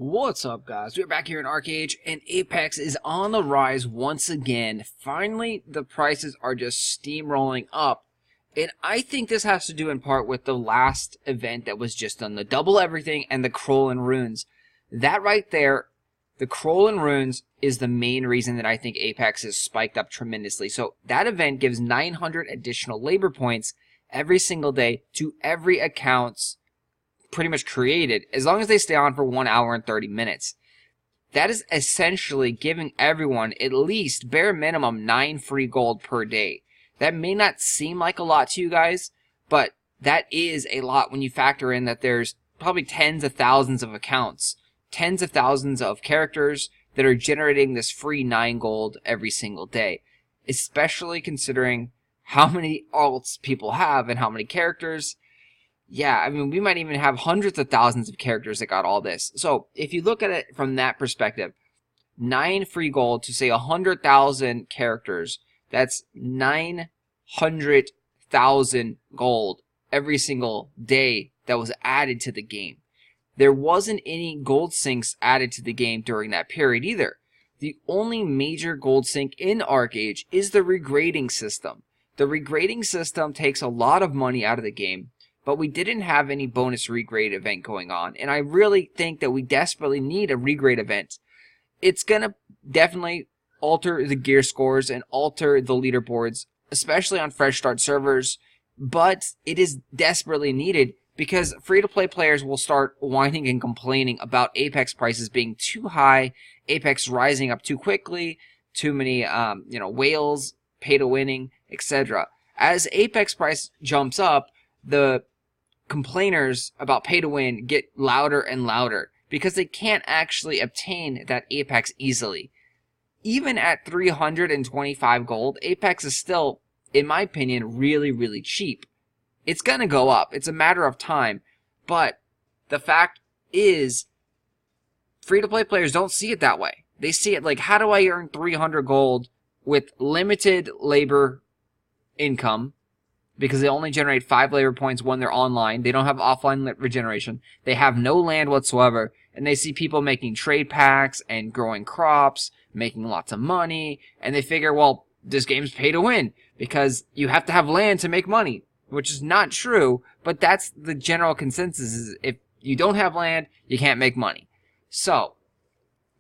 What's up, guys? We're back here in Arcade, and Apex is on the rise once again. Finally, the prices are just steamrolling up, and I think this has to do in part with the last event that was just done, the Double Everything and the Kroll and Runes. That right there, the Kroll and Runes, is the main reason that I think Apex has spiked up tremendously. So that event gives 900 additional labor points every single day to every account's pretty much created, as long as they stay on for 1 hour and 30 minutes. That is essentially giving everyone at least bare minimum 9 free gold per day. That may not seem like a lot to you guys, but that is a lot when you factor in that there's probably tens of thousands of accounts, tens of thousands of characters that are generating this free 9 gold every single day, especially considering how many alts people have and how many characters. Yeah, I mean, we might even have hundreds of thousands of characters that got all this. So if you look at it from that perspective, 9 free gold to say 100,000 characters, that's 900,000 gold every single day that was added to the game. There wasn't any gold sinks added to the game during that period either. The only major gold sink in Arcade is the regrading system. The regrading system takes a lot of money out of the game, but we didn't have any bonus regrade event going on, and I really think that we desperately need a regrade event. It's going to definitely alter the gear scores and alter the leaderboards, especially on fresh start servers, but it is desperately needed because free-to-play players will start whining and complaining about Apex prices being too high, Apex rising up too quickly, too many whales, pay-to-winning, etc. As Apex price jumps up, the complainers about pay to win get louder and louder because they can't actually obtain that Apex easily. Even at 325 gold, Apex is still, in my opinion, really cheap. It's gonna go up. It's a matter of time. But the fact is, free-to-play players don't see it that way. They see it like, how do I earn 300 gold with limited labor income? Because they only generate 5 labor points when they're online. They don't have offline regeneration. They have no land whatsoever. And they see people making trade packs and growing crops, making lots of money. And they figure, well, this game's pay to win because you have to have land to make money, which is not true. But that's the general consensus, is if you don't have land, you can't make money. So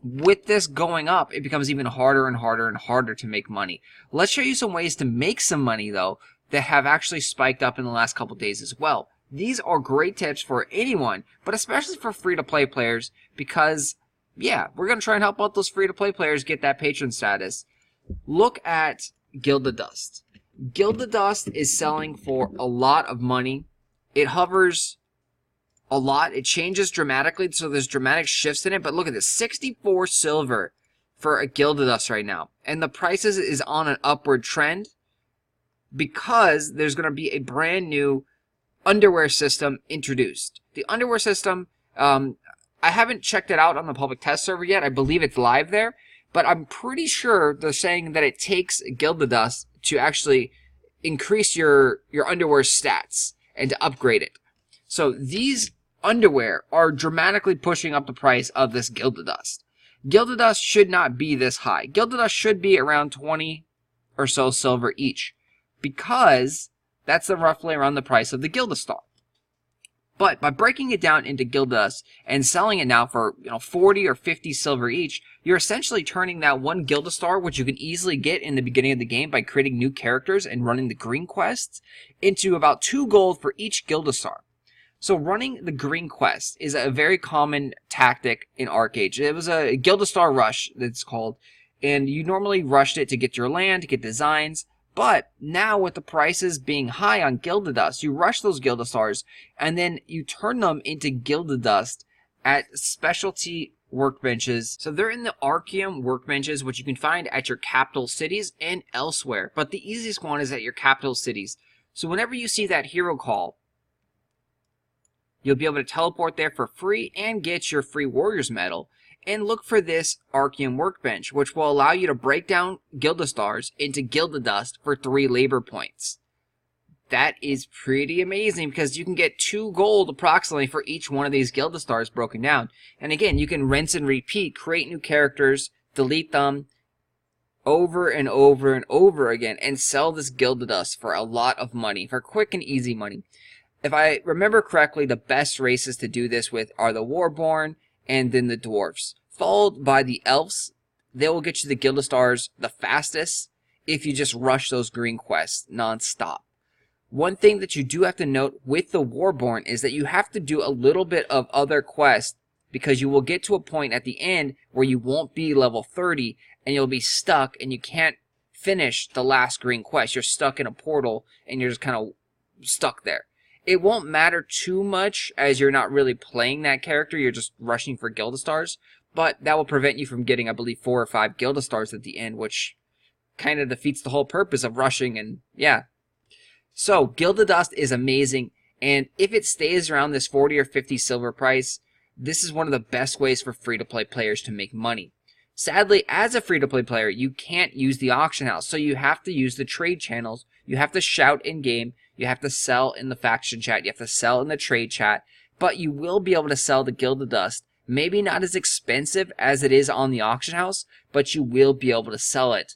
with this going up, it becomes even harder and harder and harder to make money. Let's show you some ways to make some money, though, that have actually spiked up in the last couple days as well. These are great tips for anyone, but especially for free-to-play players, because, yeah, we're going to try and help out those free-to-play players get that patron status. Look at Gilded Dust. Gilded Dust is selling for a lot of money. It hovers a lot. It changes dramatically, so there's dramatic shifts in it, but look at this, 64 silver for a Gilded Dust right now. And the prices is on an upward trend, because there's going to be a brand new underwear system introduced. The underwear system, I haven't checked it out on the public test server yet. I believe it's live there, but I'm pretty sure they're saying that it takes Gilded Dust to actually increase your underwear stats and to upgrade it. So these underwear are dramatically pushing up the price of this Gilded Dust. Gilded Dust should not be this high. Gilded Dust should be around 20 or so silver each, because that's roughly around the price of the Gilded Star. But by breaking it down into Gilded Dust and selling it now for 40 or 50 silver each, you're essentially turning that one Gilded Star, which you can easily get in the beginning of the game by creating new characters and running the green quests, into about 2 gold for each Gilded Star. So running the green quest is a very common tactic in Arcade. It was a Gilded Star rush, that's called, and you normally rushed it to get your land, to get designs. But now with the prices being high on Gilded Dust, you rush those Gilded Stars and then you turn them into Gilded Dust at specialty workbenches. So they're in the Arceum workbenches, which you can find at your capital cities and elsewhere. But the easiest one is at your capital cities. So whenever you see that hero call, you'll be able to teleport there for free and get your free Warriors medal. And look for this Arceum workbench, which will allow you to break down Gilded Stars into Gilded Dust for 3 labor points. That is pretty amazing because you can get 2 gold approximately for each one of these Gilded Stars broken down. And again, you can rinse and repeat, create new characters, delete them over and over and over again, and sell this Gilded Dust for a lot of money, for quick and easy money. If I remember correctly, the best races to do this with are the Warborn and then the Dwarves, followed by the Elves. They will get you the Gilded Stars the fastest if you just rush those green quests non-stop. One thing that you do have to note with the Warborn is that you have to do a little bit of other quests, because you will get to a point at the end where you won't be level 30 and you'll be stuck and you can't finish the last green quest. You're stuck in a portal and you're just kind of stuck there. It won't matter too much as you're not really playing that character. You're just rushing for Gilded Stars, but that will prevent you from getting, I believe, 4 or 5 Gilded Stars at the end, which kind of defeats the whole purpose of rushing. And yeah. So Gilded Dust is amazing, and if it stays around this 40 or 50 silver price, this is one of the best ways for free-to-play players to make money. Sadly, as a free-to-play player, you can't use the auction house, so you have to use the trade channels. You have to shout in-game, you have to sell in the faction chat, you have to sell in the trade chat, but you will be able to sell the Gilded Dust. Maybe not as expensive as it is on the auction house, but you will be able to sell it.